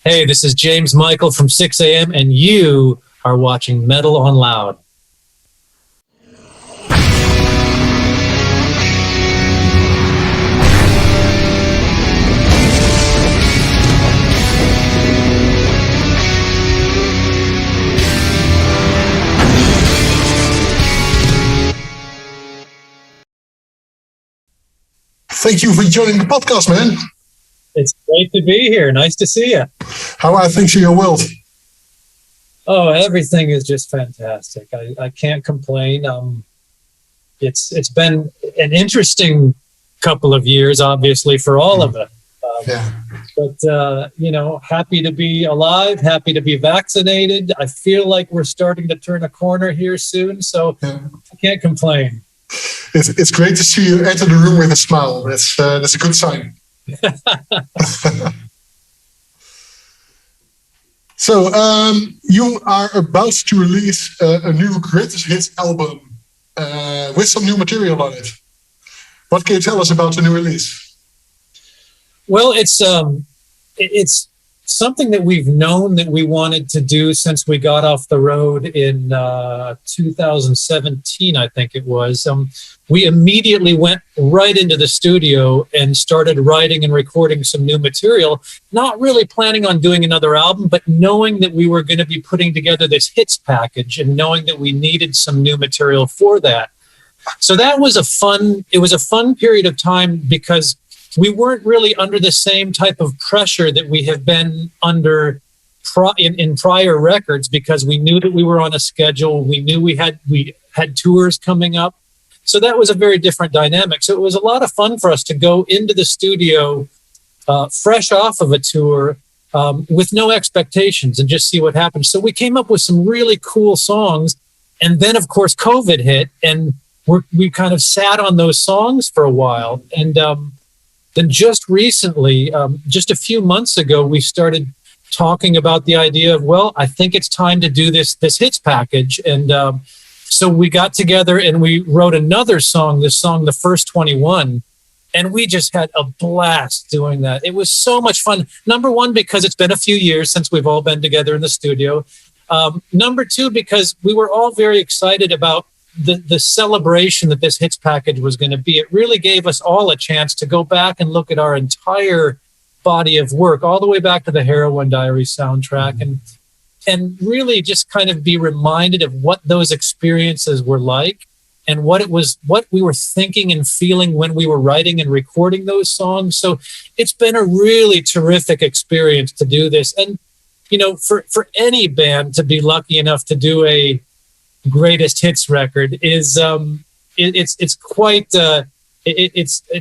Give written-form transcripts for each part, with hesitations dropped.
Hey, this is James Michael from Sixx AM, and you are watching Metal on Loud. Thank you for joining the podcast, man. It's great to be here. Nice to see you. How are things in your world? Oh, everything is just fantastic. I can't complain. It's been an interesting couple of years, obviously, for all of us. But happy to be alive, happy to be vaccinated. I feel like we're starting to turn a corner here soon, so I can't complain. It's great to see you enter the room with a smile. That's a good sign. So you are about to release a new greatest hits album with some new material on it. What can you tell us about the new release? Well, it's something that we've known that we wanted to do since we got off the road in 2017, I think it was. We immediately went right into the studio and started writing and recording some new material, not really planning on doing another album, but knowing that we were going to be putting together this hits package and knowing that we needed some new material for that. So that was a fun period of time because we weren't really under the same type of pressure that we have been under in prior records, because we knew that we were on a schedule. We knew we had tours coming up. So that was a very different dynamic. So it was a lot of fun for us to go into the studio fresh off of a tour with no expectations and just see what happened. So we came up with some really cool songs. And then, of course, COVID hit, and we kind of sat on those songs for a while. And then just recently, just a few months ago, we started talking about the idea of, well, I think it's time to do this hits package. And so we got together and we wrote another song, The First 21. And we just had a blast doing that. It was so much fun. Number one, because it's been a few years since we've all been together in the studio. Number two, because we were all very excited about the celebration that this hits package was going to be. It really gave us all a chance to go back and look at our entire body of work, all the way back to the Heroin Diaries soundtrack, and really just kind of be reminded of what those experiences were like and what we were thinking and feeling when we were writing and recording those songs. So it's been a really terrific experience to do this. And, for any band to be lucky enough to do a greatest hits record is it's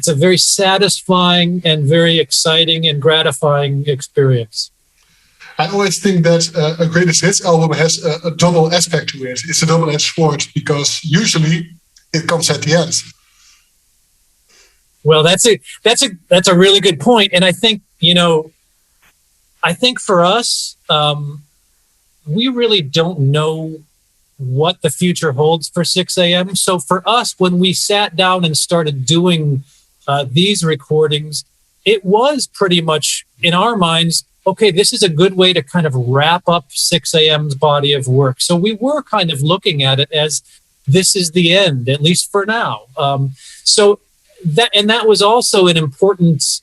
a very satisfying and very exciting and gratifying experience. I always think that a greatest hits album has a double aspect to it. It's a double-edged sword because usually it comes at the end. Well, that's a really good point. And I think for us, we really don't know what the future holds for Sixx AM. So for us, when we sat down and started doing these recordings, it was pretty much in our minds, okay, this is a good way to kind of wrap up Sixx AM's body of work. So we were kind of looking at it as this is the end, at least for now. So that was also an important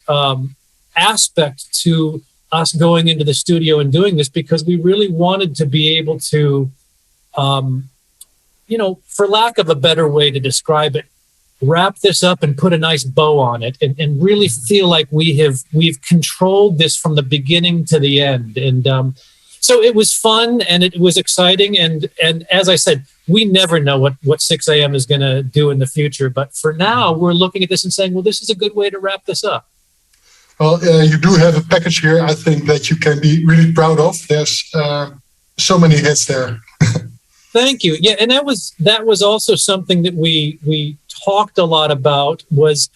aspect to us going into the studio and doing this, because we really wanted to be able to, for lack of a better way to describe it, wrap this up and put a nice bow on it and really feel like we've controlled this from the beginning to the end. And so it was fun and it was exciting. And as I said, we never know what Sixx AM is going to do in the future. But for now, we're looking at this and saying, well, this is a good way to wrap this up. Well, you do have a package here, I think, that you can be really proud of. There's so many hits there. Thank you. Yeah, and that was also something that we talked a lot about, was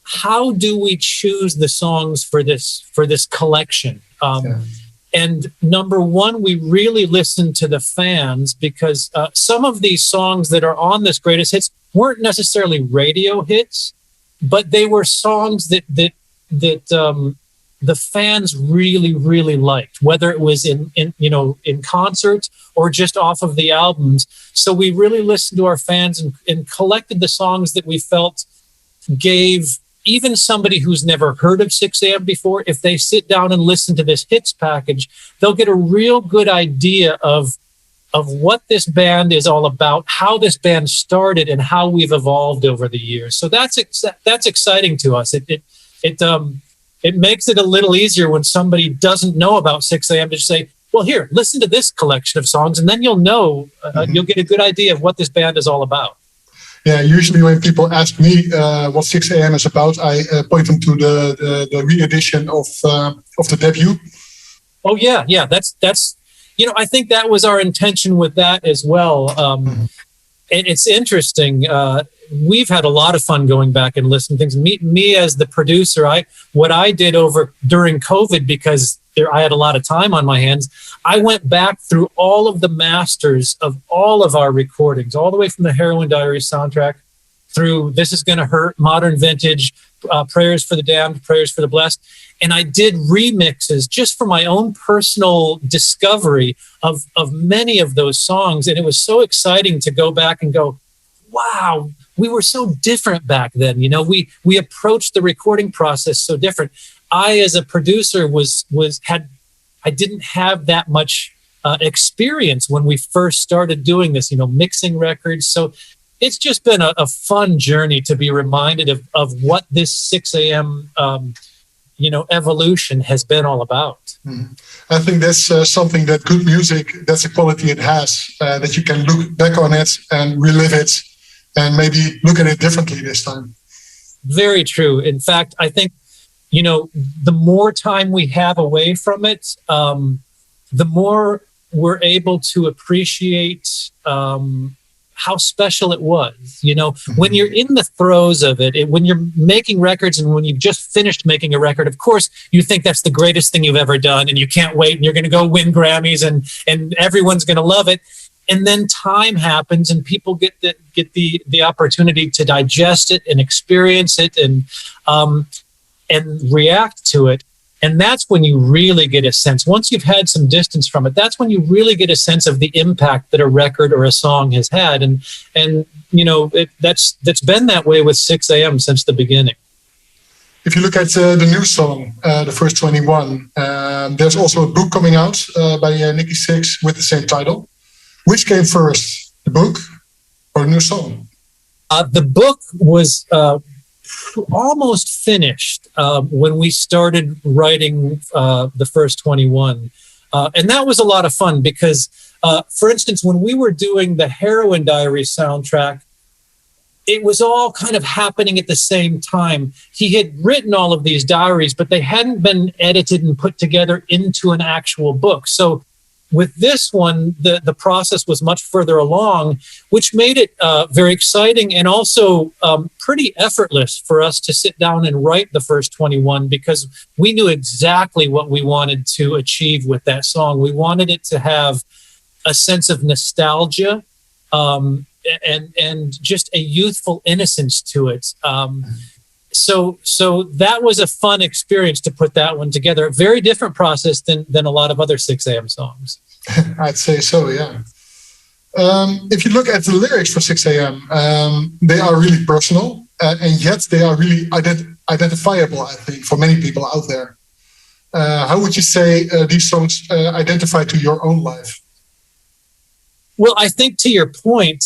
how do we choose the songs for this collection? And number one, we really listened to the fans, because some of these songs that are on this greatest hits weren't necessarily radio hits, but they were songs that the fans really, really liked, whether it was in concert or just off of the albums. So we really listened to our fans and collected the songs that we felt gave even somebody who's never heard of Sixx AM before, if they sit down and listen to this hits package, they'll get a real good idea of what this band is all about, how this band started, and how we've evolved over the years. So that's exciting to us. It makes it a little easier when somebody doesn't know about Sixx AM to just say, well, here, listen to this collection of songs, and then you'll know, you'll get a good idea of what this band is all about. Yeah, usually when people ask me what Sixx AM is about, I point them to the re-edition of the debut. Oh yeah, that's I think that was our intention with that as well. And it's interesting. We've had a lot of fun going back and listening to things. Me as the producer, what I did during COVID, because I had a lot of time on my hands, I went back through all of the masters of all of our recordings, all the way from the Heroin Diaries soundtrack through This Is Gonna Hurt, Modern Vintage, Prayers for the Damned, Prayers for the Blessed. And I did remixes just for my own personal discovery of many of those songs. And it was so exciting to go back and go, wow, we were so different back then. We approached the recording process so different. I, as a producer, I didn't have that much experience when we first started doing this, mixing records. So it's just been a fun journey to be reminded of what this Sixx AM, evolution has been all about. Mm-hmm. I think that's something that good music, that's a quality it has, that you can look back on it and relive it and maybe look at it differently this time. Very true. In fact, I think, the more time we have away from it, the more we're able to appreciate how special it was. When you're in the throes of it, when you're making records and when you've just finished making a record, of course, you think that's the greatest thing you've ever done and you can't wait and you're going to go win Grammys and everyone's going to love it. And then time happens and people get the opportunity to digest it and experience it and react to it. And that's when you really get a sense, once you've had some distance from it, that's when you really get a sense of the impact that a record or a song has had. And that's been that way with Sixx AM since the beginning. If you look at the new song, the first 21, there's also a book coming out by Nikki Sixx with the same title. Which came first, the book or the new song? The book was almost finished when we started writing the first 21. And that was a lot of fun because, for instance, when we were doing the Heroin Diaries soundtrack, it was all kind of happening at the same time. He had written all of these diaries, but they hadn't been edited and put together into an actual book. So with this one, the process was much further along, which made it very exciting and also pretty effortless for us to sit down and write the first 21 because we knew exactly what we wanted to achieve with that song. We wanted it to have a sense of nostalgia and just a youthful innocence to it. So that was a fun experience to put that one together. A very different process than a lot of other Sixx AM songs. I'd say so, yeah. If you look at the lyrics for Sixx AM, they are really personal, and yet they are really identifiable, I think, for many people out there. How would you say these songs identify to your own life? Well, I think to your point,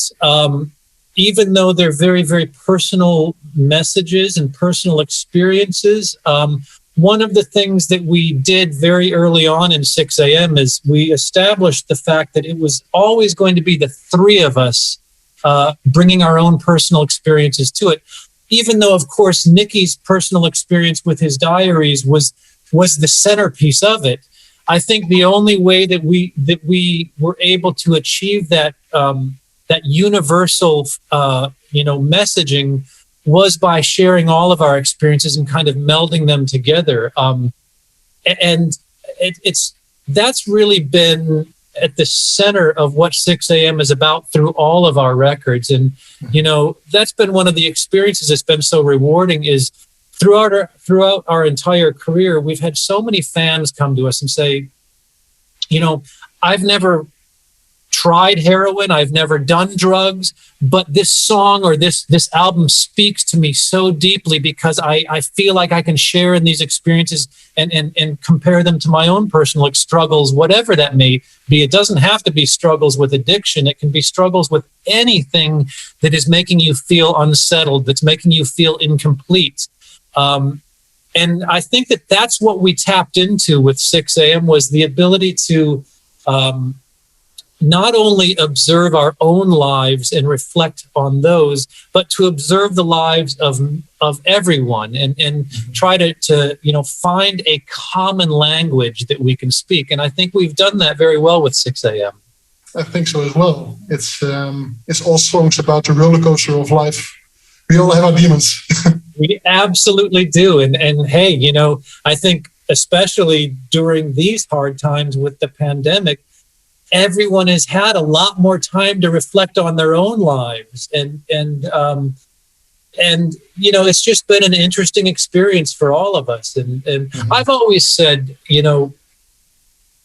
even though they're very, very personal messages and personal experiences, one of the things that we did very early on in Sixx AM is we established the fact that it was always going to be the three of us bringing our own personal experiences to it. Even though, of course, Nicky's personal experience with his diaries was the centerpiece of it. I think the only way that we were able to achieve that universal messaging was by sharing all of our experiences and kind of melding them together. And that's really been at the center of what Sixx AM is about through all of our records. And, that's been one of the experiences that's been so rewarding is throughout our entire career, we've had so many fans come to us and say, I've never tried heroin, I've never done drugs, but this song or this album speaks to me so deeply because I feel like I can share in these experiences and compare them to my own personal struggles, whatever that may be. It doesn't have to be struggles with addiction. It can be struggles with anything that is making you feel unsettled, that's making you feel incomplete. And I think that's what we tapped into with Sixx AM, was the ability to not only observe our own lives and reflect on those, but to observe the lives of everyone and try to find a common language that we can speak. And I think we've done that very well with Sixx AM. I think so as well. It's all songs about the roller coaster of life. We all have our demons. We absolutely do. And hey, I think especially during these hard times with the pandemic, everyone has had a lot more time to reflect on their own lives. And it's just been an interesting experience for all of us. And I've always said,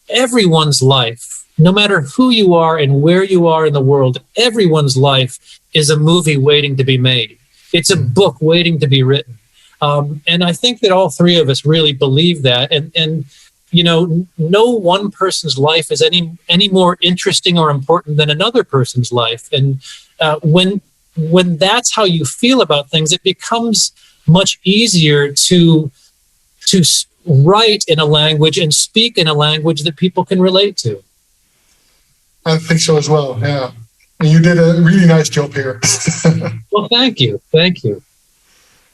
everyone's life, no matter who you are and where you are in the world, everyone's life is a movie waiting to be made. It's a book waiting to be written. And I think that all three of us really believe that. And no one person's life is any more interesting or important than another person's life. And when that's how you feel about things, it becomes much easier to write in a language and speak in a language that people can relate to. I think so as well, yeah. And you did a really nice job here. Well, thank you. Thank you.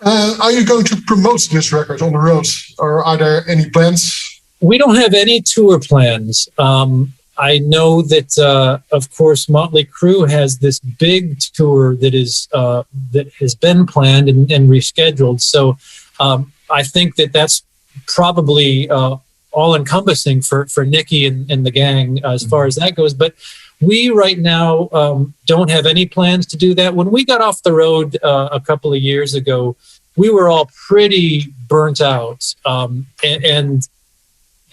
Are you going to promote this record on the road, or are there any plans? We don't have any tour plans. I know that, of course, Motley Crue has this big tour that has been planned and rescheduled. So I think that's probably all-encompassing for Nicky and the gang as far as that goes. But we right now don't have any plans to do that. When we got off the road a couple of years ago, we were all pretty burnt out. And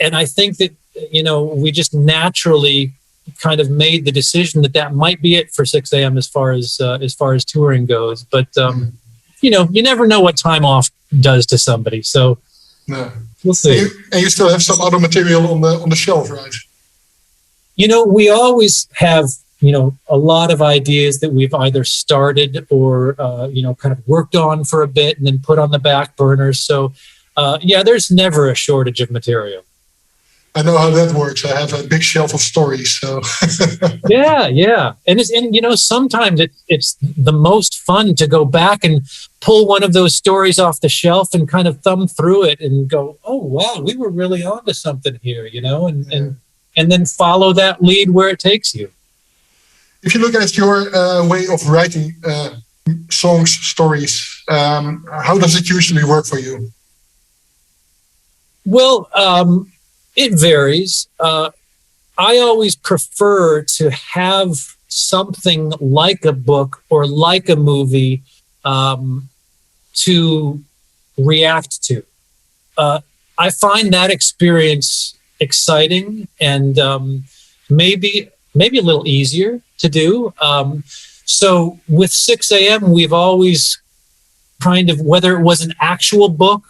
I think that, we just naturally kind of made the decision that might be it for Sixx AM as far as touring goes. But, you never know what time off does to somebody. So we'll see. And you still have some other material on the shelf, right? We always have, a lot of ideas that we've either started or, kind of worked on for a bit and then put on the back burners. So, there's never a shortage of material. I know how that works. I have a big shelf of stories. So yeah. And sometimes it's the most fun to go back and pull one of those stories off the shelf and kind of thumb through it and go, oh wow, we were really onto something here, and then follow that lead where it takes you. If you look at your way of writing songs, stories, how does it usually work for you? Well, it varies. I always prefer to have something like a book or like a movie to react to. I find that experience exciting and maybe a little easier to do. So with Sixx AM, we've always kind of, whether it was an actual book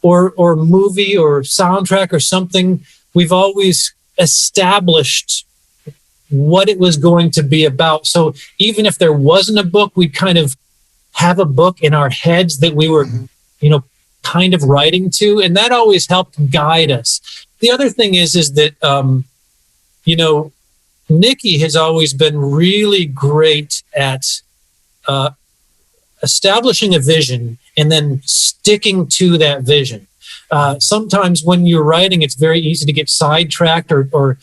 or movie or soundtrack or something, we've always established what it was going to be about. So even if there wasn't a book, we'd kind of have a book in our heads that we were, kind of writing to, and that always helped guide us. The other thing is that, Nicky has always been really great at establishing a vision and then sticking to that vision. Sometimes when you're writing, it's very easy to get sidetracked or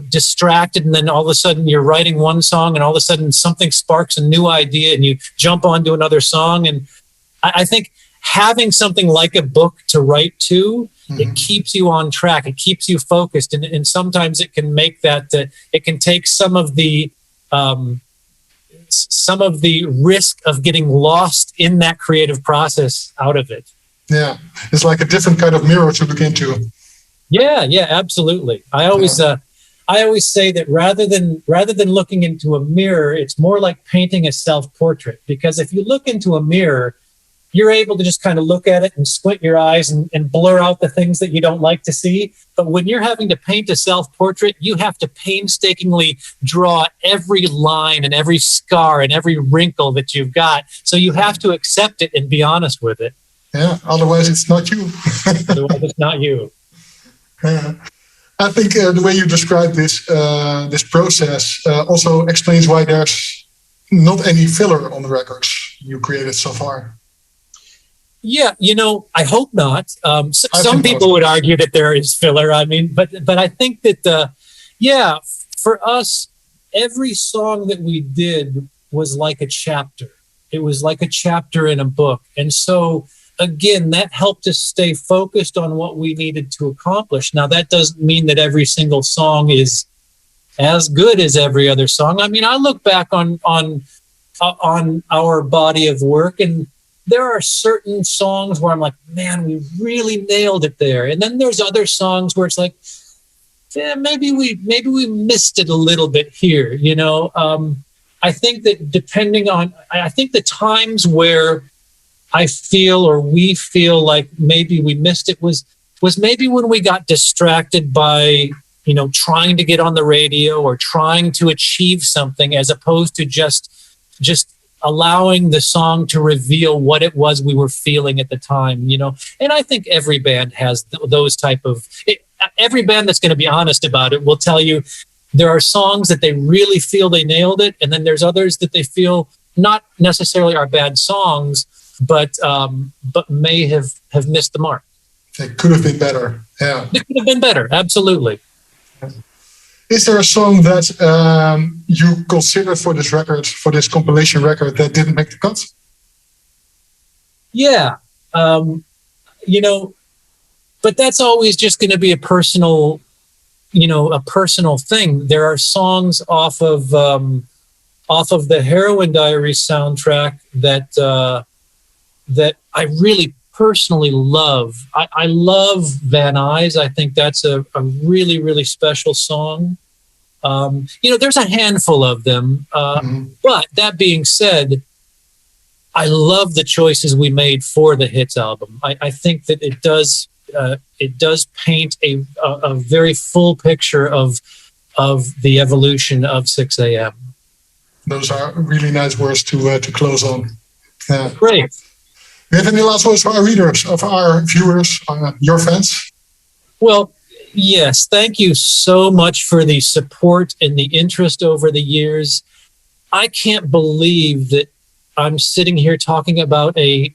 distracted. And then all of a sudden you're writing one song and all of a sudden something sparks a new idea and you jump onto another song. And I think having something like a book to write to, it keeps you on track. It keeps you focused. And sometimes it can make that, it can take some of the risk of getting lost in that creative process out of it. Yeah, it's like a different kind of mirror to look into. Yeah, yeah, absolutely. I always say that rather than looking into a mirror, it's more like painting a self-portrait. Because if you look into a mirror, you're able to just kind of look at it and squint your eyes and blur out the things that you don't like to see. But when you're having to paint a self-portrait, you have to painstakingly draw every line and every scar and every wrinkle that you've got. So you have to accept it and be honest with it. Yeah, otherwise it's not you. Otherwise it's not you. I think the way you describe this process also explains why there's not any filler on the records you created so far. Yeah, I hope not. Some people would argue that there is filler. I mean, but I think that, for us, every song that we did was like a chapter. It was like a chapter in a book. And so, again, that helped us stay focused on what we needed to accomplish. Now, that doesn't mean that every single song is as good as every other song. I mean, I look back on our body of work, and there are certain songs where I'm like, man, we really nailed it there. And then there's other songs where it's like, yeah, maybe we missed it a little bit here. I think that I think the times where I feel or we feel like maybe we missed it was maybe when we got distracted by, trying to get on the radio or trying to achieve something, as opposed to just allowing the song to reveal what it was we were feeling at the time, And I think every band has those type of... Every band that's going to be honest about it will tell you there are songs that they really feel they nailed it, and then there's others that they feel not necessarily are bad songs, but may have missed the mark. They could have been better. Yeah, they could have been better. Absolutely. Is there a song that you consider for this record, for this compilation record, that didn't make the cut? Yeah, but that's always just going to be a personal thing. There are songs off of the Heroin Diaries soundtrack that I really personally love. I love Van Nuys. I think that's a really, really special song. There's a handful of them. But that being said, I love the choices we made for the Hits album. I think that it does paint a very full picture of the evolution of Sixx AM. Those are really nice words to close on. Great. Do you have any last words for our readers, of our viewers, your fans? Well, yes. Thank you so much for the support and the interest over the years. I can't believe that I'm sitting here talking about a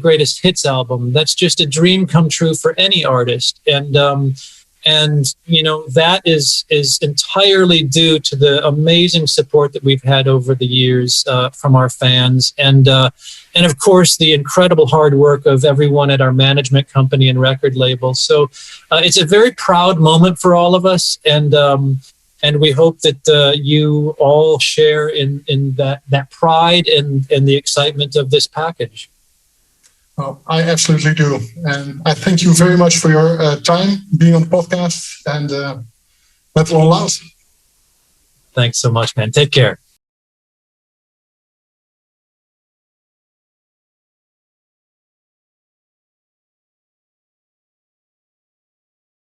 greatest hits album. That's just a dream come true for any artist. And that is entirely due to the amazing support that we've had over the years from our fans, and of course the incredible hard work of everyone at our management company and record label. So it's a very proud moment for all of us, and we hope that you all share in that pride and the excitement of this package. Well, I absolutely do. And I thank you very much for your time being on the podcast, and Metal on Loud. Thanks so much, man. Take care.